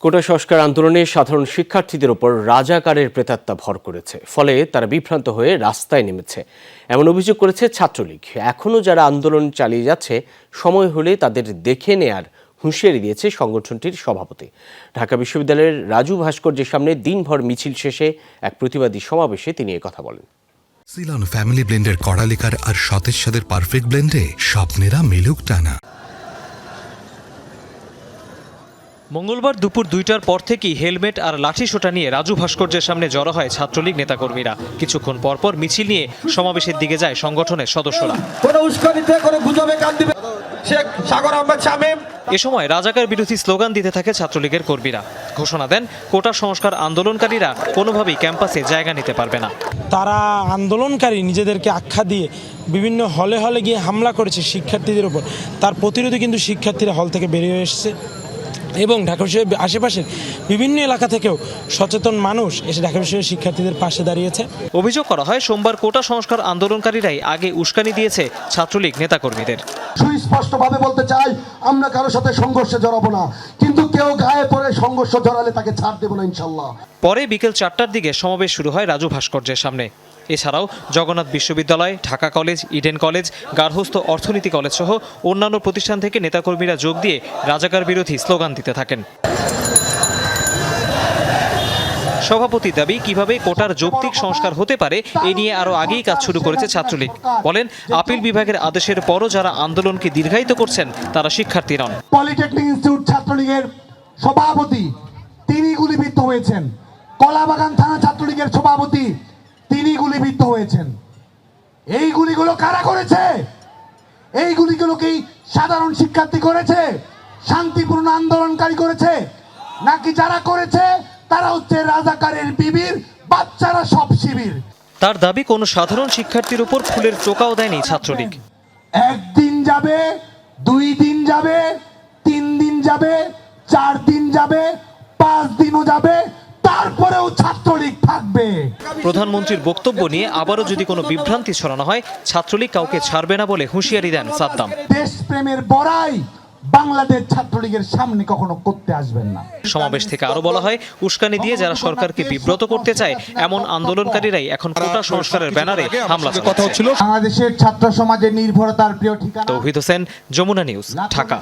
কোটা সংস্কার আন্দোলনে সাধারণ শিক্ষার্থীদের উপর রাজাকারের প্রেতাত্মা ভর করেছে, ফলে তারা বিভ্রান্ত হয়ে রাস্তায় নেমেছে এমন অভিযোগ করেছে ছাত্রলীগ। এখনও যারা আন্দোলন চালিয়ে যাচ্ছে, সময় হলে তাদের দেখে নেয়ার হুঁশিয়ারি দিয়েছে সংগঠনটির সভাপতি। ঢাকা বিশ্ববিদ্যালয়ের রাজু ভাস্কর্যের সামনে দিনভর মিছিল শেষে এক প্রতিবাদী সমাবেশে তিনি কথা বলেন। সিলন ফ্যামিলি ব্লেন্ডের কড়ালিকার আর সতেজ স্বাদের পারফেক্ট ব্লেন্ডে স্বপ্নেরা মিলুক টানা। মঙ্গলবার দুপুর ২টার পর থেকেই হেলমেট আর লাঠি সোটা নিয়ে রাজু ভাস্কর্যের সামনে জড়ো হয় ছাত্রলীগ নেতাকর্মীরা। কিছুক্ষণ পরপর মিছিল নিয়ে সমাবেশের দিকে যায় সংগঠনের সদস্যরা। এ সময় রাজাকার বিরোধী স্লোগান দিতে থাকে ছাত্রলীগের কর্মীরা। ঘোষণা দেন, কোটা সংস্কার আন্দোলনকারীরা কোনোভাবেই ক্যাম্পাসে জায়গা নিতে পারবে না। তারা আন্দোলনকারী নিজেদেরকে আখ্যা দিয়ে বিভিন্ন হলে হলে গিয়ে হামলা করেছে শিক্ষার্থীদের উপর। তার প্রতিরোধে কিন্তু শিক্ষার্থীরা হল থেকে বেরিয়ে এসেছে এবং ঢাকা বিশ্ববিদ্যালয়ের আশেপাশের বিভিন্ন এলাকা থেকেও সচেতন মানুষ এসে ঢাকা বিশ্ববিদ্যালয়ের শিক্ষার্থীদের পাশে দাঁড়িয়েছে। অভিযোগ করা হয়, সোমবার কোটা সংস্কার আন্দোলনকারীরাই আগে উস্কানি দিয়েছে ছাত্রলীগ নেতাকর্মীদের। সুস্পষ্টভাবে বলতে চাই, আমরা কারোর সাথে সংঘর্ষে জড়াবো না, কিন্তু কেউ গায়ে পড়ে সংঘর্ষ জড়ালে তাকে ছাড় দেব না ইনশাল্লাহ। পরে বিকেল ৪টার দিকে সমাবেশ শুরু হয় রাজু ভাস্কর্যের সামনে। এছাড়াও জগন্নাথ বিশ্ববিদ্যালয়, ঢাকা কলেজ, ইডেন কলেজ, গার্হস্থ্য অর্থনীতি কলেজ সহ অন্যান্য প্রতিষ্ঠান থেকে নেতাকর্মীরা যোগ দিয়ে রাজাকার বিরোধী স্লোগান দিতে থাকেন। সভাপতির দাবি, কিভাবে কোটার যৌক্তিক সংস্কার হতে পারে এ নিয়ে আরও আগেই কাজ শুরু করেছে ছাত্রলীগ। বলেন, আপিল বিভাগের আদেশের পরও যারা আন্দোলনকে দীর্ঘায়িত করছেন তারা শিক্ষার্থী নন। পলিটেকনিক ইনস্টিটিউট ছাত্রলীগের সভাপতি তিনি গুলিবিদ্ধ হয়েছেন। কলাবাগান থানা ছাত্রলীগের সভাপতি তিনি গুলিবিদ্ধ হয়েছেন। এই গুলিগুলো কারা করেছে? এই গুলিগুলো কি সাধারণ শিক্ষার্থী করেছে, শান্তিপূর্ণ আন্দোলনকারী করেছে, নাকি যারা করেছে তারা হচ্ছে রাজাকারের বিবির বাচ্চারা, সব শিবির? তার দাবি, কোনো সাধারণ শিক্ষার্থীর উপর ফুলের টোকাও দেয়নি ছাত্রলীগ। একদিন যাবে, 2 দিন যাবে, 3 দিন যাবে, 4 দিন যাবে, 5 দিনও যাবে, তারপরেও ছাত্রলীগ থাকবে। প্রধানমন্ত্রীর বক্তব্য নিয়ে আবারও যদি কোনো বিভ্রান্তি ছড়ানো হয়, ছাত্রলীগ কাউকে ছাড়বে না বলে হুঁশিয়ারি দেন সাদ্দাম। দেশপ্রেমের বড়াই বাংলাদেশ ছাত্রলীগের সামনে কখনো করতে আসবেন না। সমাবেশ থেকে আরো বলা হয়, উস্কানি দিয়ে যারা সরকারকে বিব্রত করতে চায় এমন আন্দোলনকারীরাই এখন কোটা সংস্কারের ব্যানারে হামলা চালাচ্ছে। বাংলাদেশের ছাত্র সমাজের নির্ভরতার প্রিয় ঠিকানা। তৌহিদ হোসেন, যমুনা নিউজ, ঢাকা।